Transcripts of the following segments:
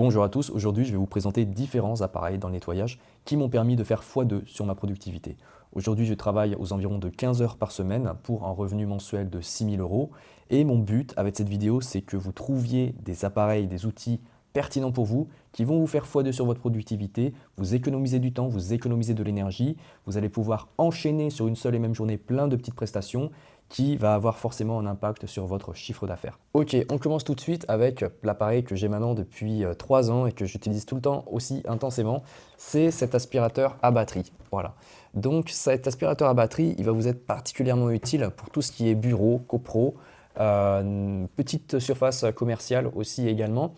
Bonjour à tous, aujourd'hui je vais vous présenter différents appareils dans le nettoyage qui m'ont permis de faire x2 sur ma productivité. Aujourd'hui je travaille aux environs de 15 heures par semaine pour un revenu mensuel de 6 000 euros et mon but avec cette vidéo c'est que vous trouviez des appareils, des outils pertinents pour vous qui vont vous faire x2 sur votre productivité, vous économiser du temps, vous économiser de l'énergie, vous allez pouvoir enchaîner sur une seule et même journée plein de petites prestations qui va avoir forcément un impact sur votre chiffre d'affaires. Ok, on commence tout de suite avec l'appareil que j'ai maintenant depuis 3 ans et que j'utilise tout le temps aussi intensément, c'est cet aspirateur à batterie. Voilà. Donc cet aspirateur à batterie, il va vous être particulièrement utile pour tout ce qui est bureau, copro, petite surface commerciale aussi également.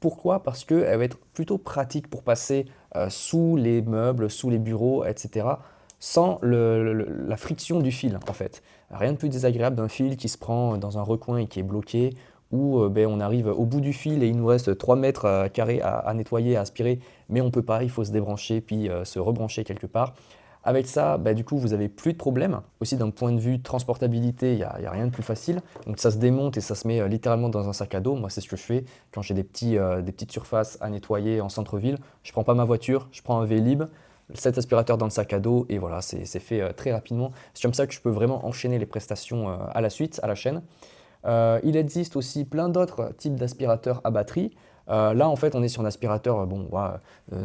Pourquoi? Parce qu'elle va être plutôt pratique pour passer sous les meubles, sous les bureaux, etc. sans la friction du fil en fait. Rien de plus désagréable d'un fil qui se prend dans un recoin et qui est bloqué, où on arrive au bout du fil et il nous reste 3 mètres carrés à nettoyer, à aspirer, mais on ne peut pas, il faut se débrancher puis se rebrancher quelque part. Avec ça, du coup, vous n'avez plus de problème. Aussi, d'un point de vue transportabilité, il n'y a rien de plus facile. Donc, ça se démonte et ça se met littéralement dans un sac à dos. Moi, c'est ce que je fais quand j'ai des petites surfaces à nettoyer en centre-ville. Je ne prends pas ma voiture, je prends un Vélib, cet aspirateur dans le sac à dos et voilà, c'est fait très rapidement. C'est comme ça que je peux vraiment enchaîner les prestations à la suite, à la chaîne. Il existe aussi plein d'autres types d'aspirateurs à batterie. Là, en fait, on est sur un aspirateur,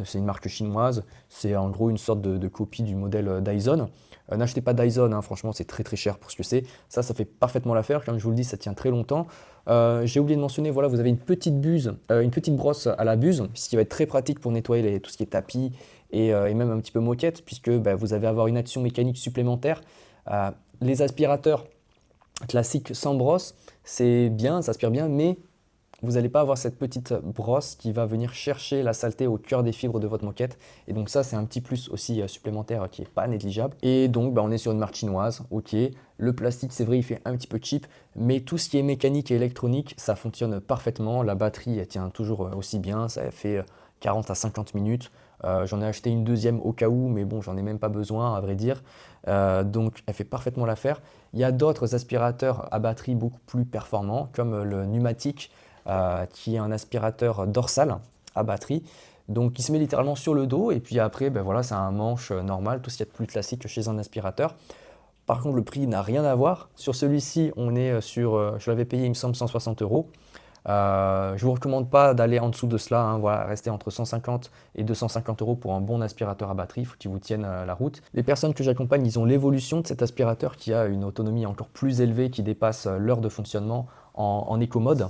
c'est une marque chinoise, c'est en gros une sorte de copie du modèle Dyson. N'achetez pas Dyson, hein, franchement, c'est très très cher pour ce que c'est. Ça fait parfaitement l'affaire. Comme je vous le dis, ça tient très longtemps. J'ai oublié de mentionner, voilà, vous avez une petite une petite brosse à la buse, ce qui va être très pratique pour nettoyer tout ce qui est tapis et même un petit peu moquette, puisque vous allez avoir une action mécanique supplémentaire. Les aspirateurs classiques sans brosse, c'est bien, ça aspire bien, mais vous n'allez pas avoir cette petite brosse qui va venir chercher la saleté au cœur des fibres de votre moquette. Et donc ça, c'est un petit plus aussi supplémentaire qui n'est pas négligeable. Et donc, on est sur une marque chinoise, ok. Le plastique, c'est vrai, il fait un petit peu cheap, mais tout ce qui est mécanique et électronique, ça fonctionne parfaitement. La batterie, elle tient toujours aussi bien, ça fait 40 à 50 minutes. J'en ai acheté une deuxième au cas où, mais bon, j'en ai même pas besoin à vrai dire. Donc, elle fait parfaitement l'affaire. Il y a d'autres aspirateurs à batterie beaucoup plus performants, comme le Numatic, qui est un aspirateur dorsal à batterie. Donc, il se met littéralement sur le dos et puis après, voilà, c'est un manche normal, tout ce qu'il y a de plus classique chez un aspirateur. Par contre, le prix n'a rien à voir. Sur celui-ci, on est sur, je l'avais payé, il me semble, 160 euros. Je ne vous recommande pas d'aller en dessous de cela, hein, voilà, restez entre 150 et 250 euros pour un bon aspirateur à batterie, il faut qu'il vous tienne la route. Les personnes que j'accompagne, ils ont l'évolution de cet aspirateur qui a une autonomie encore plus élevée, qui dépasse l'heure de fonctionnement en éco-mode.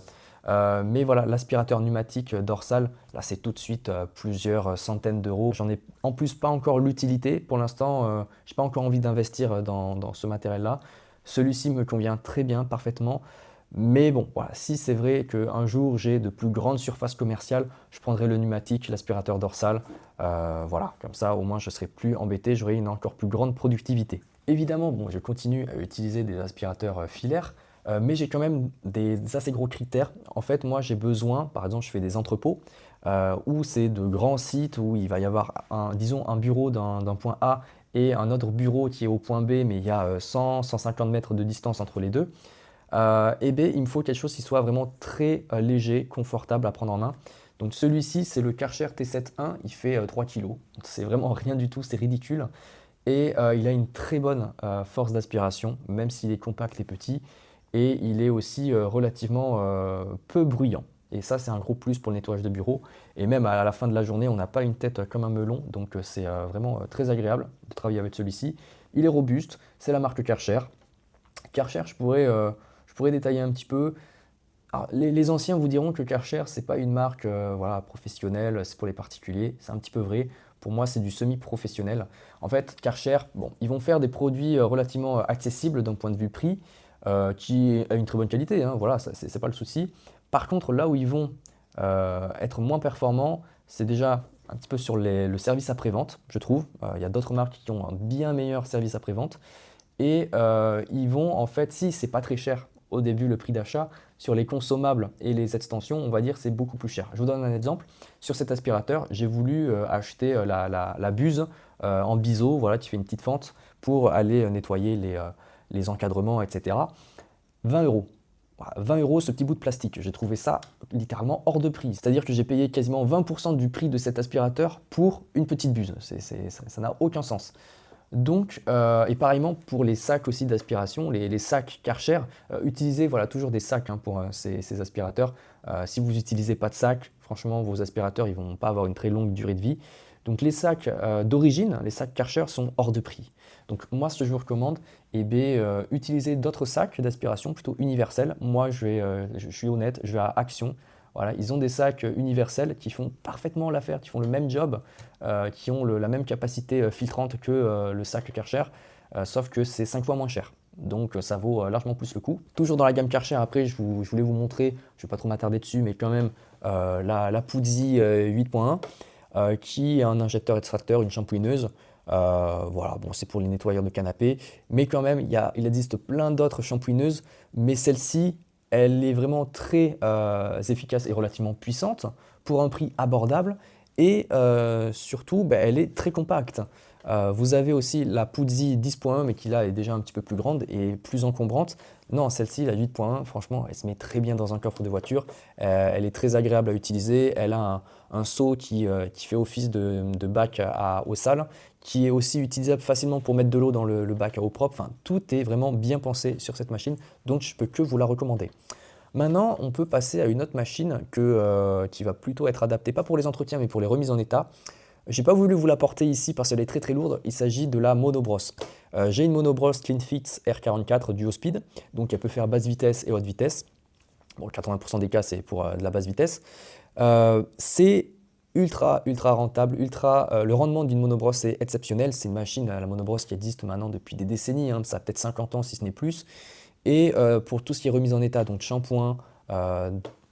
Mais voilà, l'aspirateur pneumatique dorsal, là c'est tout de suite plusieurs centaines d'euros. J'en ai en plus pas encore l'utilité. Pour l'instant, je n'ai pas encore envie d'investir dans ce matériel-là. Celui-ci me convient très bien, parfaitement. Mais bon, voilà, si c'est vrai qu'un jour j'ai de plus grandes surfaces commerciales, je prendrai le pneumatique, l'aspirateur dorsal. Voilà, comme ça au moins je serai plus embêté, j'aurai une encore plus grande productivité. Évidemment, bon, je continue à utiliser des aspirateurs filaires, mais j'ai quand même des assez gros critères. En fait, moi j'ai besoin, par exemple, je fais des entrepôts où c'est de grands sites où il va y avoir disons un bureau d'un point A et un autre bureau qui est au point B, mais il y a 100-150 mètres de distance entre les deux. Il me faut quelque chose qui soit vraiment très léger, confortable à prendre en main. Donc celui-ci, c'est le Karcher T7.1, il fait 3 kg. C'est vraiment rien du tout, c'est ridicule. Et il a une très bonne force d'aspiration, même s'il est compact et petit. Et il est aussi relativement peu bruyant. Et ça, c'est un gros plus pour le nettoyage de bureau. Et même à la fin de la journée, on n'a pas une tête comme un melon. Donc c'est vraiment très agréable de travailler avec celui-ci. Il est robuste, c'est la marque Karcher. Karcher, je pourrais détailler un petit peu. Alors, les anciens vous diront que Karcher, c'est pas une marque voilà, professionnelle, c'est pour les particuliers. C'est un petit peu vrai. Pour moi, c'est du semi-professionnel. En fait, Karcher, bon, ils vont faire des produits relativement accessibles d'un point de vue prix, qui a une très bonne qualité, hein, voilà, c'est pas le souci. Par contre, là où ils vont être moins performants, c'est déjà un petit peu sur le service après-vente, je trouve. Il y a d'autres marques qui ont un bien meilleur service après-vente. Et ils vont en fait, si c'est pas très cher au début le prix d'achat, sur les consommables et les extensions, on va dire c'est beaucoup plus cher. Je vous donne un exemple. Sur cet aspirateur, j'ai voulu acheter la buse en biseau, voilà, qui fait une petite fente pour aller nettoyer les encadrements, etc. 20 euros. Voilà, 20 euros ce petit bout de plastique. J'ai trouvé ça littéralement hors de prix. C'est-à-dire que j'ai payé quasiment 20% du prix de cet aspirateur pour une petite buse. Ça n'a aucun sens. Donc, et pareillement pour les sacs aussi d'aspiration, les sacs Karcher, utilisez voilà, toujours des sacs hein, pour ces aspirateurs. Si vous n'utilisez pas de sac, franchement, vos aspirateurs ils vont pas avoir une très longue durée de vie. Donc les sacs d'origine, les sacs Karcher sont hors de prix. Donc moi, ce que je vous recommande, eh bien, utilisez d'autres sacs d'aspiration plutôt universels. Moi, je suis honnête, je vais à Action. Voilà, ils ont des sacs universels qui font parfaitement l'affaire, qui font le même job, qui ont la même capacité filtrante que le sac Karcher, sauf que c'est 5 fois moins cher. Donc ça vaut largement plus le coup. Toujours dans la gamme Karcher, après je voulais vous montrer, je ne vais pas trop m'attarder dessus, mais quand même la Puzzi 8.1 qui est un injecteur extracteur, une shampooineuse. Voilà, bon, c'est pour les nettoyeurs de canapé, mais quand même il existe plein d'autres shampooineuses, mais celle-ci elle est vraiment très efficace et relativement puissante pour un prix abordable et surtout ben, elle est très compacte. Vous avez aussi la Puzzi 10.1 mais qui là est déjà un petit peu plus grande et plus encombrante. Non, celle-ci, la 8.1, franchement, elle se met très bien dans un coffre de voiture. Elle est très agréable à utiliser. Elle a un seau qui fait office de bac aux salles, qui est aussi utilisable facilement pour mettre de l'eau dans le bac à eau propre. Enfin, tout est vraiment bien pensé sur cette machine, donc je ne peux que vous la recommander. Maintenant, on peut passer à une autre machine qui va plutôt être adaptée, pas pour les entretiens, mais pour les remises en état. J'ai pas voulu vous la porter ici parce qu'elle est très très lourde. Il s'agit de la Monobross. J'ai une Monobross CleanFit R44 Duo Speed, donc elle peut faire basse vitesse et haute vitesse. Bon, 80% des cas, c'est pour de la basse vitesse. C'est ultra rentable, le rendement d'une monobrosse est exceptionnel. C'est une machine, la monobrosse qui existe maintenant depuis des décennies, hein, ça a peut-être 50 ans si ce n'est plus. Et pour tout ce qui est remise en état, donc shampoing,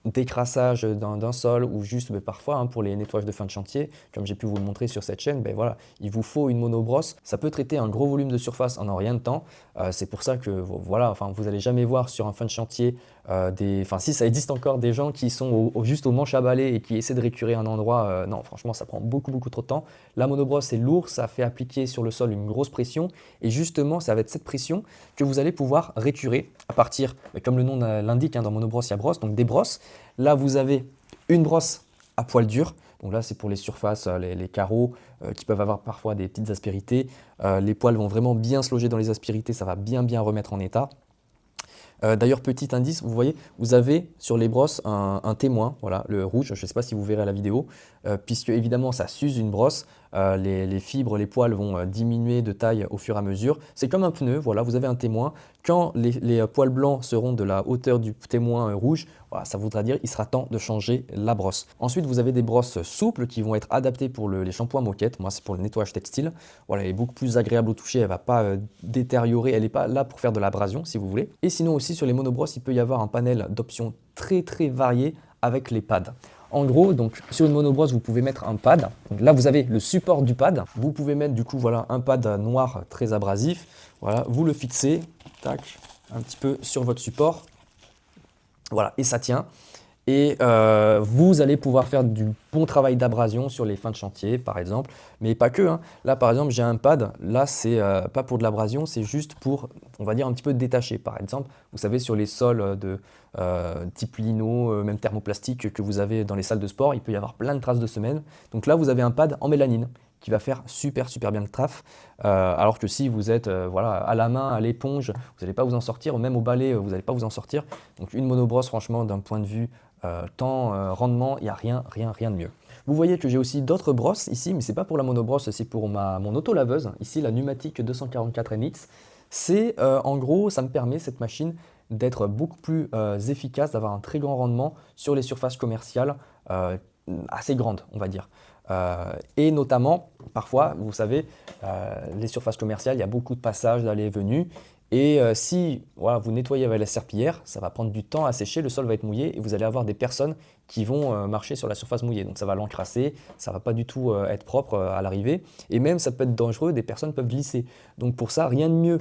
décrassage d'un sol ou juste parfois hein, pour les nettoyages de fin de chantier, comme j'ai pu vous le montrer sur cette chaîne, ben voilà, il vous faut une monobrosse. Ça peut traiter un gros volume de surface en rien de temps. C'est pour ça que voilà, enfin, vous n'allez jamais voir sur un fin de chantier si ça existe encore des gens qui sont juste au manche à balai et qui essaient de récurer un endroit. Non, franchement, ça prend beaucoup trop de temps. La monobrosse c'est lourd, ça fait appliquer sur le sol une grosse pression et justement, c'est avec cette pression que vous allez pouvoir récurer à partir, comme le nom l'indique, hein, dans monobrosse il y a brosse, donc des brosses. Là, vous avez une brosse à poil dur. Donc là, c'est pour les surfaces, les carreaux qui peuvent avoir parfois des petites aspérités. Les poils vont vraiment bien se loger dans les aspérités, ça va bien remettre en état. D'ailleurs, petit indice, vous voyez, vous avez sur les brosses un témoin, voilà, le rouge, je ne sais pas si vous verrez à la vidéo, puisque évidemment ça s'use une brosse, les fibres, les poils vont diminuer de taille au fur et à mesure. C'est comme un pneu, voilà, vous avez un témoin. Quand les poils blancs seront de la hauteur du témoin rouge, voilà, ça voudra dire qu'il sera temps de changer la brosse. Ensuite, vous avez des brosses souples qui vont être adaptées pour les shampoings moquettes. Moi, c'est pour le nettoyage textile. Voilà, elle est beaucoup plus agréable au toucher, elle ne va pas détériorer, elle n'est pas là pour faire de l'abrasion si vous voulez. Et sinon aussi sur les monobrosses, il peut y avoir un panel d'options très variées avec les pads. En gros, donc sur une monobrosse, vous pouvez mettre un pad. Donc là, vous avez le support du pad. Vous pouvez mettre du coup voilà un pad noir très abrasif. Voilà, vous le fixez, tac, un petit peu sur votre support. Voilà, et ça tient. Et vous allez pouvoir faire du bon travail d'abrasion sur les fins de chantier, par exemple. Mais pas que, hein. Là, par exemple, j'ai un pad. Là, c'est pas pour de l'abrasion, c'est juste pour, on va dire, un petit peu détacher. Par exemple, vous savez, sur les sols de type lino, même thermoplastique que vous avez dans les salles de sport, il peut y avoir plein de traces de semelles. Donc là, vous avez un pad en mélanine qui va faire super bien le taf. Alors que si vous êtes voilà, à la main, à l'éponge, vous n'allez pas vous en sortir, ou même au balai, vous n'allez pas vous en sortir. Donc une monobrosse, franchement, d'un point de vue temps, rendement, il n'y a rien de mieux. Vous voyez que j'ai aussi d'autres brosses ici, mais ce n'est pas pour la monobrosse, c'est pour mon auto-laveuse. Ici, la Numatic 244 NX. C'est en gros, ça me permet, cette machine, d'être beaucoup plus efficace, d'avoir un très grand rendement sur les surfaces commerciales assez grandes, on va dire. Et notamment, parfois, vous savez, les surfaces commerciales, il y a beaucoup de passages, d'allées et venues. Et si voilà, vous nettoyez avec la serpillière, ça va prendre du temps à sécher, le sol va être mouillé et vous allez avoir des personnes qui vont marcher sur la surface mouillée. Donc ça va l'encrasser, ça ne va pas du tout être propre à l'arrivée. Et même ça peut être dangereux, des personnes peuvent glisser. Donc pour ça, rien de mieux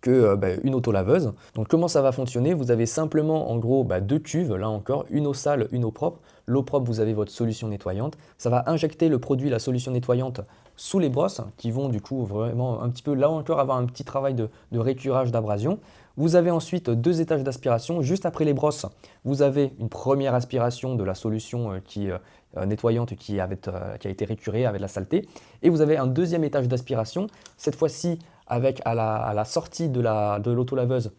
qu'une autolaveuse. Donc comment ça va fonctionner? Vous avez simplement en gros deux cuves, là encore, une eau sale, une eau propre. L'eau propre, vous avez votre solution nettoyante. Ça va injecter le produit, la solution nettoyante, sous les brosses qui vont du coup vraiment un petit peu, là encore, avoir un petit travail de récurage, d'abrasion. Vous avez ensuite deux étages d'aspiration. Juste après les brosses, vous avez une première aspiration de la solution nettoyante qui a été récurée avec de la saleté. Et vous avez un deuxième étage d'aspiration, cette fois-ci avec à la sortie de l'autolaveuse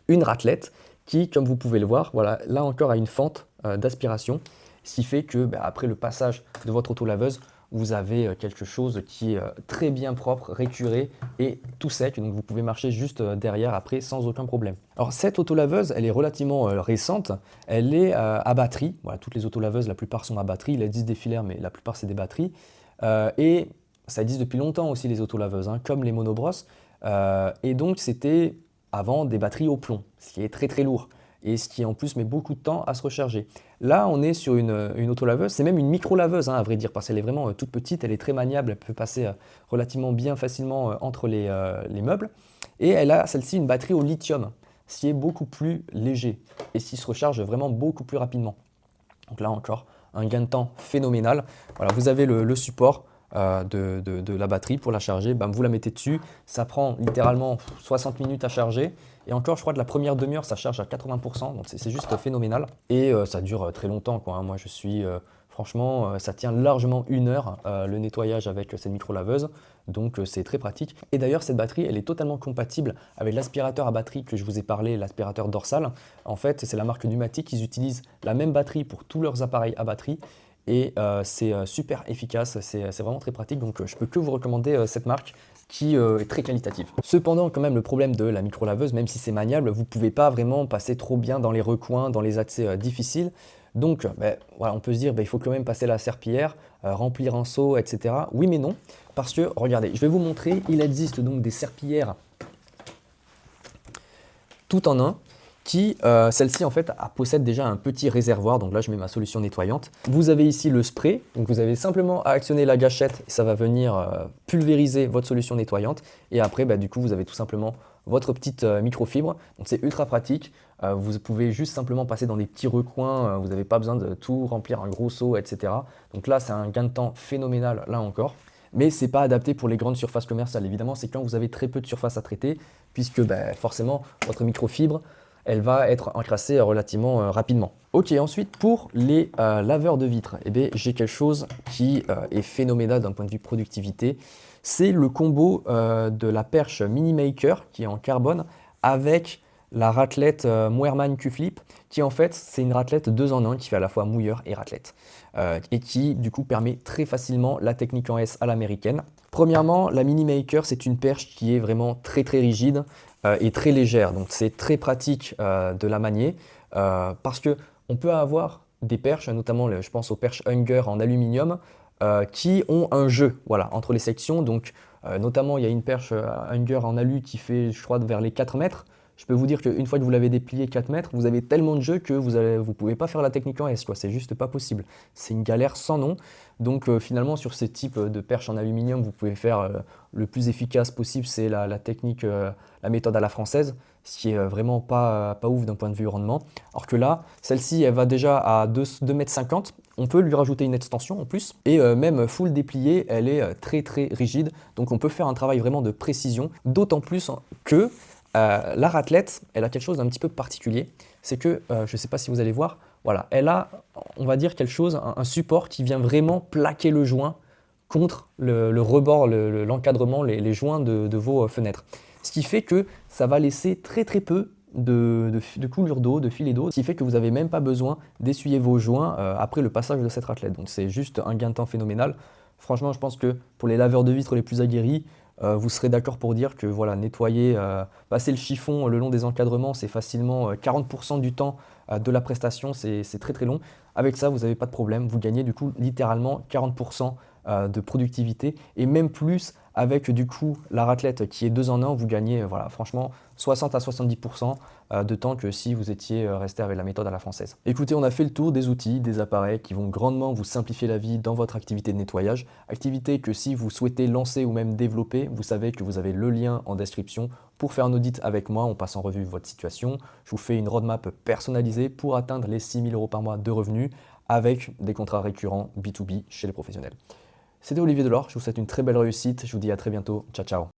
une raclette qui, comme vous pouvez le voir, voilà, là encore a une fente d'aspiration, ce qui fait que après le passage de votre autolaveuse, vous avez quelque chose qui est très bien propre, récuré et tout sec. Donc vous pouvez marcher juste derrière après sans aucun problème. Alors cette autolaveuse, elle est relativement récente. Elle est à batterie. Voilà, toutes les autolaveuses, la plupart sont à batterie. Il existe des filaires, mais la plupart c'est des batteries. Et ça existe depuis longtemps aussi les autolaveuses, hein, comme les monobrosses. Et donc c'était avant des batteries au plomb, ce qui est très très lourd et ce qui en plus met beaucoup de temps à se recharger. Là, on est sur une autolaveuse, c'est même une micro-laveuse à vrai dire, parce qu'elle est vraiment toute petite, elle est très maniable, elle peut passer relativement bien facilement entre les meubles. Et elle a celle-ci une batterie au lithium, ce qui est beaucoup plus léger et ce qui se recharge vraiment beaucoup plus rapidement. Donc là encore, un gain de temps phénoménal. Voilà, vous avez le support de la batterie pour la charger. Bam, vous la mettez dessus, ça prend littéralement 60 minutes à charger. Et encore, je crois que la première demi-heure, ça charge à 80%, donc c'est juste phénoménal. Et ça dure très longtemps, quoi, hein. Moi, je suis, franchement, ça tient largement 1 heure, le nettoyage avec cette micro-laveuse, donc c'est très pratique. Et d'ailleurs, cette batterie, elle est totalement compatible avec l'aspirateur à batterie que je vous ai parlé, l'aspirateur dorsal. En fait, c'est la marque Numatic, ils utilisent la même batterie pour tous leurs appareils à batterie. Et c'est super efficace, c'est vraiment très pratique, donc je peux que vous recommander cette marque qui est très qualitative. Cependant, quand même, le problème de la micro-laveuse, même si c'est maniable, vous ne pouvez pas vraiment passer trop bien dans les recoins, dans les accès difficiles. Donc, voilà, on peut se dire, il faut quand même passer la serpillière, remplir un seau, etc. Oui, mais non, parce que, regardez, je vais vous montrer, il existe donc des serpillières tout en un qui, celle-ci en fait, possède déjà un petit réservoir. Donc là, je mets ma solution nettoyante. Vous avez ici le spray. Donc vous avez simplement à actionner la gâchette et ça va venir pulvériser votre solution nettoyante. Et après, du coup, vous avez tout simplement votre petite microfibre. Donc c'est ultra pratique. Vous pouvez juste simplement passer dans des petits recoins. Vous n'avez pas besoin de tout remplir un gros seau, etc. Donc là, c'est un gain de temps phénoménal, là encore. Mais ce n'est pas adapté pour les grandes surfaces commerciales. Évidemment, c'est quand vous avez très peu de surface à traiter, puisque forcément, votre microfibre, elle va être encrassée relativement rapidement. Ok, ensuite pour les laveurs de vitres, j'ai quelque chose qui est phénoménal d'un point de vue productivité. C'est le combo de la perche Mini Maker qui est en carbone avec la raclette Moerman Q-Flip qui en fait c'est une raclette 2 en 1 qui fait à la fois mouilleur et raclette et qui du coup permet très facilement la technique en S à l'américaine. Premièrement, la Mini Maker c'est une perche qui est vraiment très très rigide et très légère. Donc c'est très pratique de la manier parce qu'on peut avoir des perches, notamment je pense aux perches Hunger en aluminium, qui ont un jeu voilà, entre les sections. Donc notamment il y a une perche Hunger en alu qui fait je crois vers les 4 mètres. Je peux vous dire qu'une fois que vous l'avez déplié 4 mètres, vous avez tellement de jeu que vous ne pouvez pas faire la technique en S. C'est juste pas possible. C'est une galère sans nom. Donc finalement, sur ces types de perches en aluminium, vous pouvez faire le plus efficace possible, c'est la technique, la méthode à la française, ce qui est vraiment pas ouf d'un point de vue rendement. Alors que là, celle-ci, elle va déjà à 2,50 m. On peut lui rajouter une extension en plus. Et même full dépliée, elle est très très rigide. Donc on peut faire un travail vraiment de précision. D'autant plus que la raclette, elle a quelque chose d'un petit peu particulier. C'est que, je ne sais pas si vous allez voir, voilà, elle a, on va dire, quelque chose, un support qui vient vraiment plaquer le joint contre le rebord, l'encadrement, les joints de vos fenêtres. Ce qui fait que ça va laisser très très peu de coulure d'eau, de filet d'eau, ce qui fait que vous n'avez même pas besoin d'essuyer vos joints après le passage de cette raclette. Donc c'est juste un gain de temps phénoménal. Franchement, je pense que pour les laveurs de vitres les plus aguerris, vous serez d'accord pour dire que voilà, nettoyer, passer le chiffon le long des encadrements, c'est facilement 40% du temps de la prestation, c'est très très long. Avec ça, vous n'avez pas de problème, vous gagnez du coup littéralement 40% de productivité et même plus avec du coup la raclette qui est 2 en 1, vous gagnez voilà, franchement 60 à 70% de temps que si vous étiez resté avec la méthode à la française. Écoutez, on a fait le tour des outils, des appareils qui vont grandement vous simplifier la vie dans votre activité de nettoyage. Activité que si vous souhaitez lancer ou même développer, vous savez que vous avez le lien en description pour faire un audit avec moi. On passe en revue votre situation. Je vous fais une roadmap personnalisée pour atteindre les 6 000 € par mois de revenus avec des contrats récurrents B2B chez les professionnels. C'était Olivier Delors, je vous souhaite une très belle réussite, je vous dis à très bientôt, ciao ciao.